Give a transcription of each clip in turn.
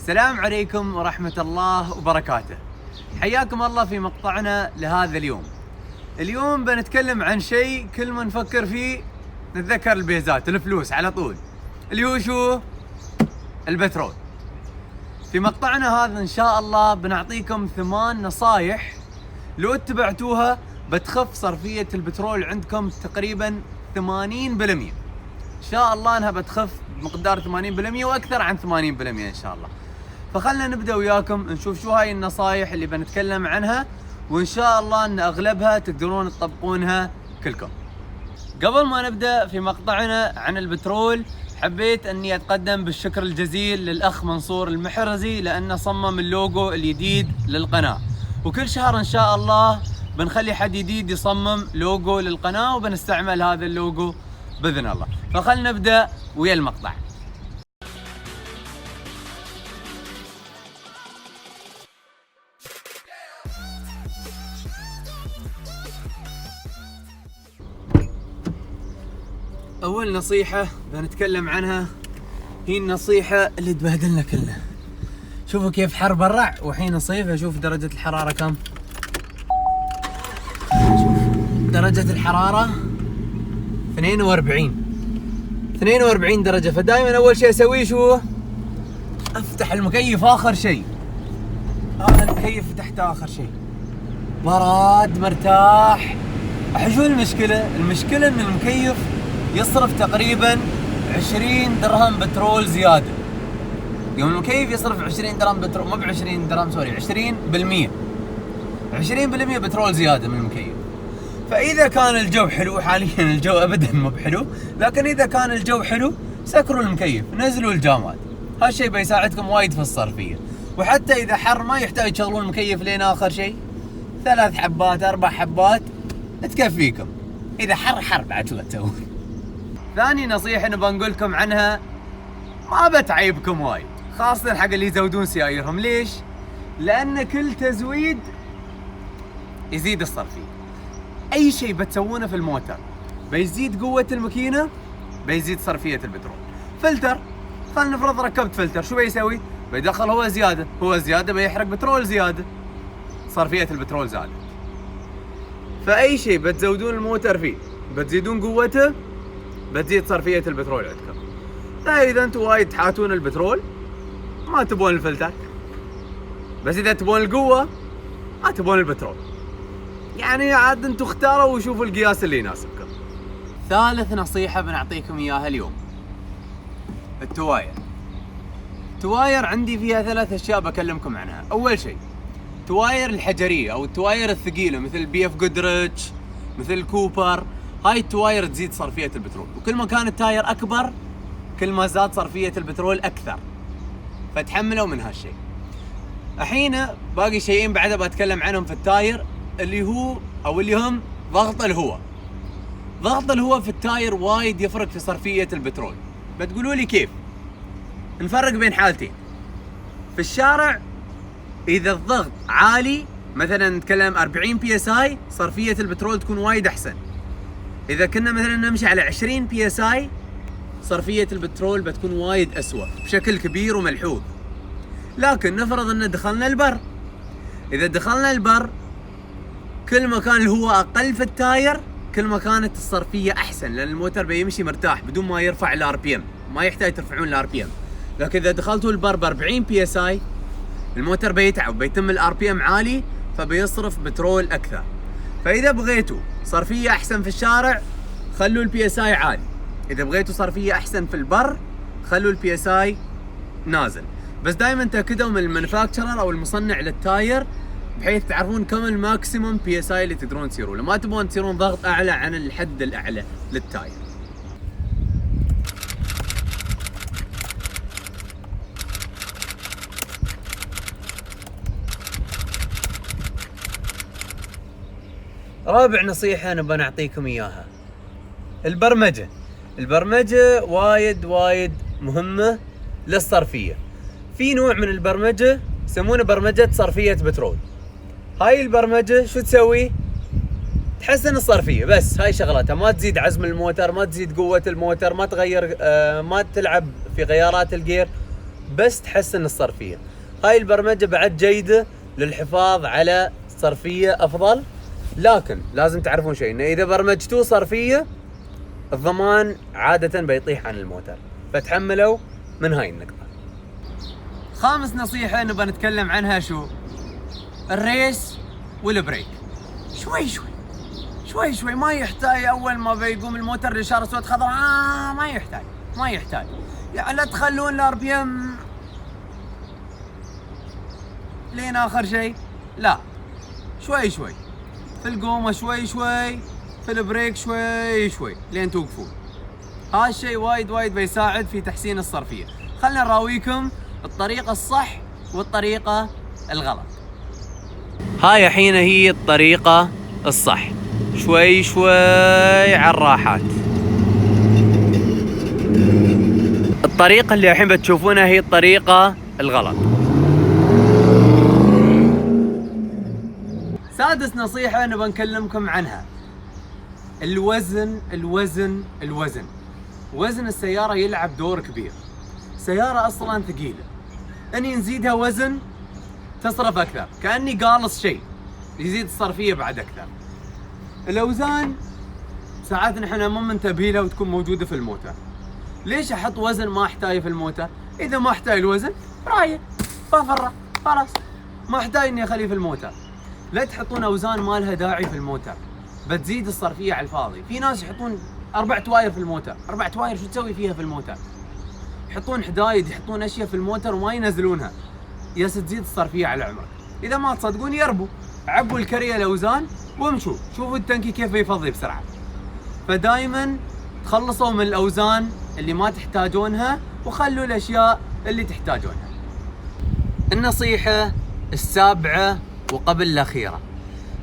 السلام عليكم ورحمة الله وبركاته. حياكم الله في مقطعنا لهذا اليوم. اليوم بنتكلم عن شيء كل ما نفكر فيه نتذكر البيزات، الفلوس على طول، اللي هو شو؟ البترول. في مقطعنا هذا ان شاء الله بنعطيكم 8 نصايح لو اتبعتوها بتخف صرفية البترول عندكم تقريبا 80%. ان شاء الله انها بتخف بمقدار 80% واكثر عن 80% ان شاء الله. فخلنا نبدأ وياكم نشوف شو هاي النصايح اللي بنتكلم عنها، وإن شاء الله أن أغلبها تقدرون تطبقونها كلكم. قبل ما نبدأ في مقطعنا عن البترول حبيت أني أتقدم بالشكر الجزيل للأخ منصور المحرزي لأنه صمم اللوجو الجديد للقناة، وكل شهر إن شاء الله بنخلي حد جديد يصمم لوجو للقناة وبنستعمل هذا اللوجو بإذن الله. فخلنا نبدأ ويا المقطع. أول نصيحة بنتكلم عنها هي النصيحة اللي تبهدلنا كلنا. شوفوا كيف حر برا وحين صيف. أشوف درجة الحرارة كم. شوف درجة الحرارة 42 درجة. فدائما أول شيء أسويه شو؟ أفتح المكيف آخر شيء. هذا المكيف فتحته آخر شيء، براد مرتاح. شو المشكلة؟ المشكلة إن المكيف يصرف تقريبا 20 درهم بترول زيادة. يوم المكيف يصرف 20 درهم بترول، مو ب 20 درهم سوري، 20% بترول زيادة من المكيف. فإذا كان الجو حلو، حاليا الجو أبدا مو بحلو، لكن إذا كان الجو حلو سكروا المكيف، نزلوا الجامات. هالشيء بيساعدكم وايد في الصرفية. وحتى إذا حر ما يحتاج تشغلون المكيف لين آخر شيء، 3 حبات 4 حبات تكفيكم. إذا حر بعد شو تسوون؟ ثاني نصيحة نبغى نقول لكم عنها، ما بتعيبكم وايد، خاصة حق اللي يزودون سياييرهم. ليش؟ لأن كل تزويد يزيد الصرفية. أي شيء بتسوونه في الموتر بيزيد قوة الماكينة بيزيد صرفية البترول. فلتر، خلينا نفرض ركبت فلتر، شو بيسوي؟ بيدخل هو زيادة بيحرق بترول زيادة، صرفية البترول زادت. فأي شيء بتزودون الموتر فيه بتزيدون قوته بتزيد صرفية البترول عندكم. فإذا انتم وايد تحاتون البترول ما تبون الفلتر، بس إذا تبون القوة ما تبون البترول. يعني عاد انتم اختاروا وشوفوا القياس اللي يناسبكم. ثالث نصيحة بنعطيكم إياها اليوم، التواير. التواير عندي فيها 3 أشياء بكلمكم عنها. أول شيء التواير الحجرية أو التواير الثقيلة مثل بي اف جودريتش، مثل كوبر. هاي التواير تزيد صرفية البترول، وكل ما كان التاير أكبر كل ما زاد صرفية البترول أكثر، فتحملوا من هالشيء. الحين باقي شيئين بعدها بتكلم عنهم في التاير، اللي هم ضغط الهواء. ضغط الهواء في التاير وايد يفرق في صرفية البترول. بتقولوا لي كيف؟ نفرق بين حالتين. في الشارع إذا الضغط عالي، مثلا نتكلم 40 PSI، صرفية البترول تكون وايد أحسن. إذا كنا مثلا نمشي على 20 PSI صرفية البترول بتكون وايد أسوأ بشكل كبير وملحوظ. لكن نفرض أن دخلنا البر. إذا دخلنا البر كل ما كان الهواء أقل في التاير كل ما كانت الصرفية أحسن، لأن الموتر بيمشي مرتاح بدون ما يرفع ال RPM، ما يحتاج ترفعون ال RPM. لكن إذا دخلتوا البر ب 40 PSI الموتر بيتعب، بيتم ال RPM عالي فبيصرف بترول أكثر. فإذا بغيتوا صرفية أحسن في الشارع خلوا ال PSI عالي، إذا بغيتوا صرفية أحسن في البر خلوا ال PSI نازل. بس دائما تأكدوا من المانيفاكتشرر أو المصنع للتاير بحيث تعرفون كم الماكسيموم PSI اللي تقدرون تسيرون، ما تبون تصيرون ضغط أعلى عن الحد الأعلى للتاير. رابع نصيحة نبغى نعطيكم إياها، البرمجة وايد مهمة للصرفية. في نوع من البرمجة يسمونه برمجة صرفية بترول. هاي البرمجة شو تسوي؟ تحسن الصرفية بس، هاي شغلتها، ما تزيد عزم الموتر، ما تزيد قوة الموتر، ما تغير ما تلعب في غيارات الجير، بس تحسن الصرفية. هاي البرمجة بعد جيدة للحفاظ على صرفية أفضل، لكن لازم تعرفون شيء، إنه إذا برمجتوه صرفية الضمان عادة بيطيح عن الموتر، فتحملوا من هاي النقطة. خامس نصيحة نبغى نتكلم عنها شو؟ الريس والبريك. شوي ما يحتاج أول ما بيقوم الموتر لإشارة صوت خضراء، ما يحتاج يعني لا تخلون الار بي ام لين آخر شيء، لا، شوي في القومة، شوي في البريك، شوي لين توقفون. هذا الشيء وايد بيساعد في تحسين الصرفية. خلنا نراويكم الطريقة الصح والطريقة الغلط. هاي الحين هي الطريقة الصح، شوي على الراحات. الطريقة اللي الحين بتشوفونها هي الطريقة الغلط. سادس نصيحة نبغى نكلمكم عنها، الوزن. وزن السيارة يلعب دور كبير. سيارة أصلا ثقيلة، أني نزيدها وزن تصرف أكثر، كأني قالص شيء يزيد الصرفية بعد أكثر. الأوزان ساعات نحن مو منتبهين لها وتكون موجودة في الموتر. ليش أحط وزن ما أحتاجه في الموتر؟ إذا ما أحتاج الوزن رايح بفرق، خلاص ما أحتاج إني أخليه في الموتر. لا تحطون أوزان ما لها داعي في الموتر، بتزيد الصرفية على الفاضي. في ناس يحطون 4 تواير في الموتر. 4 تواير شو تسوي فيها في الموتر؟ يحطون حدايد، يحطون أشياء في الموتر وما ينزلونها، ياس تزيد الصرفية على عمرك. إذا ما تصدقون يربوا، عبوا الكرية الأوزان وامشوا، شوفوا التنكي كيف يفضي بسرعة. فدايما تخلصوا من الأوزان اللي ما تحتاجونها وخلوا الأشياء اللي تحتاجونها. النصيحة السابعة وقبل الأخيرة،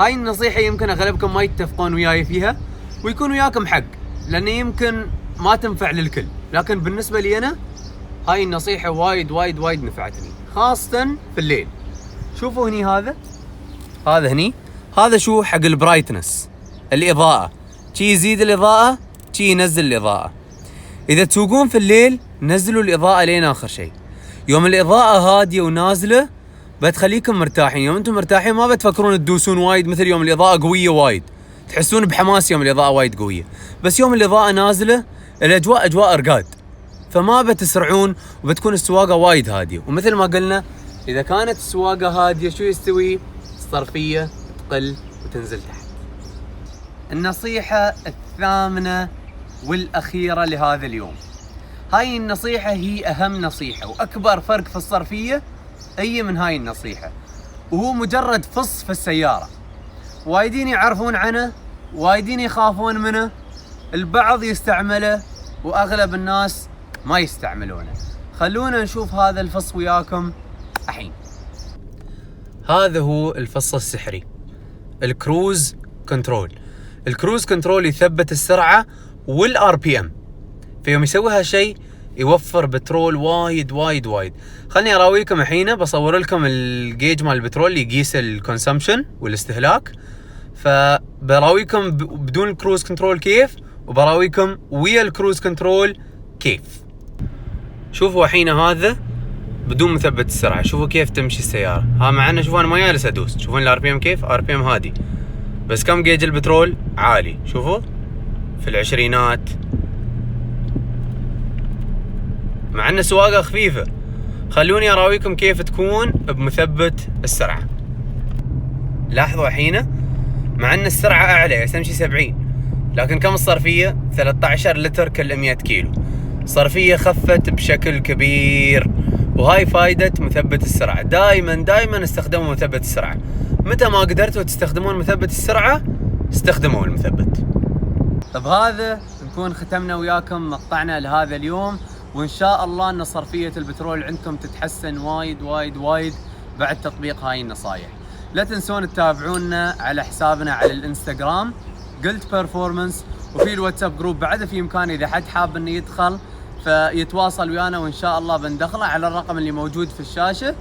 هاي النصيحة يمكن أغلبكم ما يتفقون وياي فيها ويكون وياكم حق، لأن يمكن ما تنفع للكل، لكن بالنسبة لي أنا هاي النصيحة وايد نفعتني، خاصة في الليل. شوفوا هني هذا هني، هذا شو حق البرايتنس، الإضاءة، شي يزيد الإضاءة، شي ينزل الإضاءة. إذا تسوقون في الليل نزلوا الإضاءة لين آخر شيء. يوم الإضاءة هادية ونازلة بتخليكم مرتاحين. يوم أنتم مرتاحين ما بتفكرون تدوسون وايد، مثل يوم الإضاءة قوية وايد تحسون بحماس يوم الإضاءة وايد قوية. بس يوم الإضاءة نازلة الأجواء أجواء أرقاد، فما بتسرعون وبتكون السواقة وايد هادية. ومثل ما قلنا إذا كانت السواقة هادية شو يستوي؟ الصرفية تقل وتنزل تحت. النصيحة الثامنة والأخيرة لهذا اليوم، هاي النصيحة هي أهم نصيحة وأكبر فرق في الصرفية أي من هاي النصيحة، وهو مجرد فص في السيارة. وايدين يعرفون عنه، وايدين يخافون منه، البعض يستعمله وأغلب الناس ما يستعملونه. خلونا نشوف هذا الفص وياكم الحين. هذا هو الفص السحري، الكروز كنترول. الكروز كنترول يثبت السرعة والار بي ام، فيوم يسوي هالشيء يوفر بترول وايد. خلني اراويكم الحين، بصور لكم الجيج مال البترول اللي يقيس الكونسمشن والاستهلاك، فبراويكم بدون الكروز كنترول كيف، وبراويكم ويا الكروز كنترول كيف. شوفوا الحين هذا بدون مثبت السرعة، شوفوا كيف تمشي السيارة. ها معنا شوفوا انا ما جالس ادوس، شوفون الار بي ام كيف، ار بي ام هادي، بس كم جيج البترول عالي، شوفوا في العشرينات، مع ان سواقة خفيفة. خلوني اراويكم كيف تكون بمثبت السرعة. لاحظوا الحين مع ان السرعة اعلى، تمشي 70، لكن كم الصرفية؟ 13 لتر كل 100 كيلو. صرفية خفت بشكل كبير، وهاي فايدة مثبت السرعة. دائما استخدموا مثبت السرعة. متى ما قدرتوا تستخدمون مثبت السرعة استخدموا المثبت. طب هذا نكون ختمنا وياكم مقطعنا لهذا اليوم، وإن شاء الله أن صرفية البترول عندكم تتحسن وايد بعد تطبيق هاي النصايح. لا تنسون تتابعونا على حسابنا على الانستغرام قلت بيرفورمانس، وفي الواتساب جروب بعد في إمكانه إذا حد حاب إنه يدخل فيتواصل ويانا، وإن شاء الله بندخله على الرقم اللي موجود في الشاشة.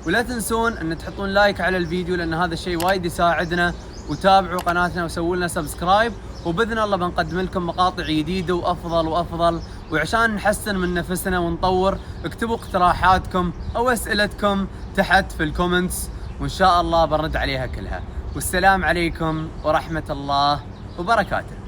ولا تنسون أن تحطون لايك على الفيديو لأن هذا الشيء وايد يساعدنا، وتابعوا قناتنا وسووا لنا سبسكرايب، وباذن الله بنقدم لكم مقاطع جديده وافضل وافضل. وعشان نحسن من نفسنا ونطور، اكتبوا اقتراحاتكم او اسئلتكم تحت في الكومنتس، وان شاء الله بنرد عليها كلها. والسلام عليكم ورحمه الله وبركاته.